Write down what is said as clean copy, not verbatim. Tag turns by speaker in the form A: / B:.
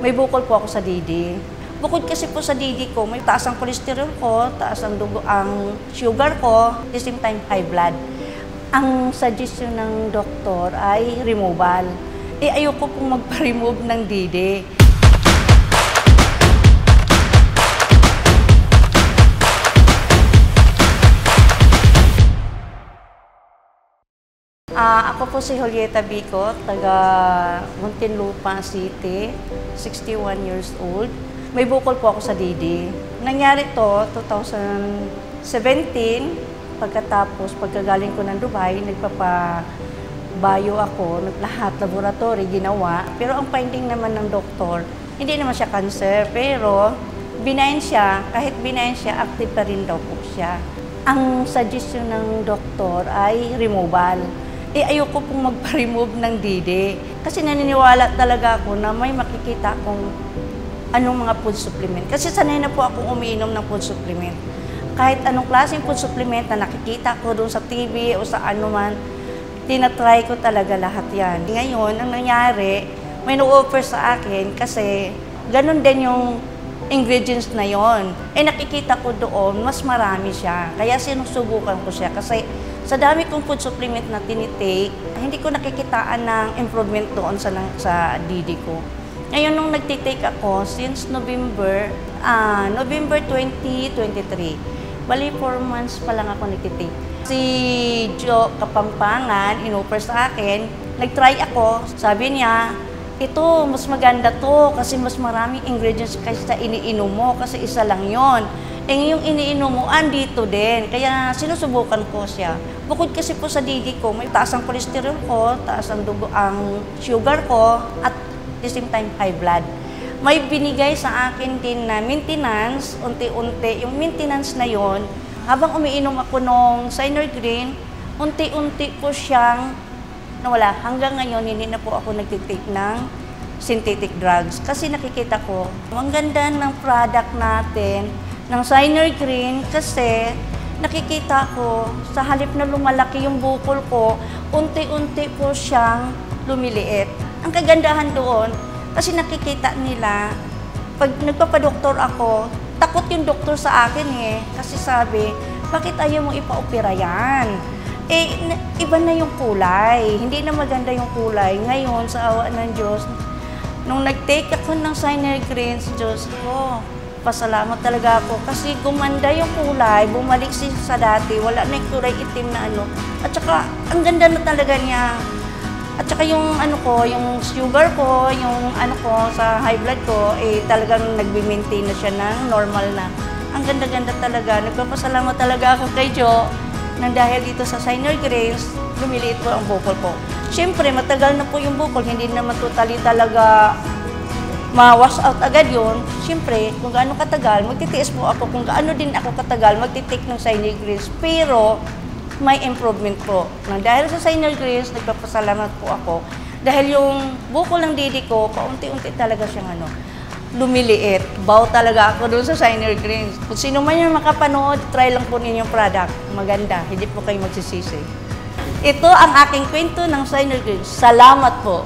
A: May bukol po ako sa didi. Bukod kasi po sa didi ko, may taas ang cholesterol ko, taas ang dugo, ang sugar ko, at the same time high blood. Ang suggestion ng doktor ay removal. Ayoko pong magpa-remove ng didi. Ako po si Julieta Bico, taga Muntinlupa City, 61 years old. May bukol po ako sa didi. Nangyari to 2017, pagkatapos pagkagaling ko ng Dubai, nagpapa-bio ako, lahat laboratory ginawa. Pero ang finding naman ng doktor, hindi naman siya cancer, pero benign siya, kahit benign siya, active pa rin daw po siya. Ang suggestion ng doktor ay removal. Ayoko pong magpa-remove ng didi. Kasi naniniwala talaga ako na may makikita akong anong mga food supplement. Kasi sanay na po akong umiinom ng food supplement. Kahit anong klaseng food supplement na nakikita ko doon sa TV o sa ano man, tinatry ko talaga lahat yan. Ngayon, ang nangyari, may no-offer sa akin kasi ganun din yung ingredients na yon. Nakikita ko doon, mas marami siya. Kaya sinusubukan ko siya kasi sa dami kong food supplement na tinitake, hindi ko nakikitaan ng improvement doon sa didi ko. Ngayon, nung nagtitake ako, since November 2023, bali 4 months pa lang ako nagtitake. Si Joe Kapampangan, inoffer sa akin, nag-try ako, sabi niya, ito, mas maganda to kasi mas maraming ingredients kasi sa iniinom mo kasi isa lang yon. Yung iniinom mo, andito din. Kaya sinusubukan ko siya. Bukod kasi po sa didi ko, may taas ang cholesterol ko, taas ang dugo, ang sugar ko, at the same time high blood. May binigay sa akin din na maintenance, unti-unti. Yung maintenance na yon, habang umiinom ako ng Synergreen, unti-unti po siyang nawala. Hanggang ngayon, hindi na po ako nagtitake ng synthetic drugs. Kasi nakikita ko, ang ganda ng product natin, ng Synergreen, kasi nakikita ko, sa halip na lumalaki yung bukol ko, unti-unti po siyang lumiliit. Ang kagandahan doon, kasi nakikita nila, pag nagpapadoktor ako, takot yung doktor sa akin kasi sabi, bakit ayaw mo ipa-opera yan? Iba na yung kulay, hindi na maganda yung kulay. Ngayon, sa awa ng Diyos, nung nag-take ako ng Synergreen, Diyos ko, pasalamat talaga ako kasi gumanda yung kulay, bumalik sa dati, wala na yung kulay itim na ano. At saka, ang ganda na talaga niya. At saka yung ano ko, yung sugar ko, yung ano ko, sa high blood ko, talagang nagbi-maintain na siya ng normal na. Ang ganda-ganda talaga. Nagpapasalamat talaga ako kay Joe nang dahil dito sa Synergreen, lumiliit po ang bukol ko. Siyempre, matagal na po yung bukol, hindi naman totally talaga ma-wash out agad yun. Siyempre, kung gaano katagal, magtitiis po ako kung gaano din ako katagal magtitake ng Synergreen. Pero, may improvement po. Dahil sa Synergreen, nagpapasalamat po ako. Dahil yung bukol ng didi ko, paunti-unti talaga siyang lumiliit. Baw talaga ako doon sa Synergreen. Kung sino man yung makapanood, try lang po ninyo yung product. Maganda, hindi po kayo magsisisi. Ito ang aking kwento ng Synergreen. Salamat po.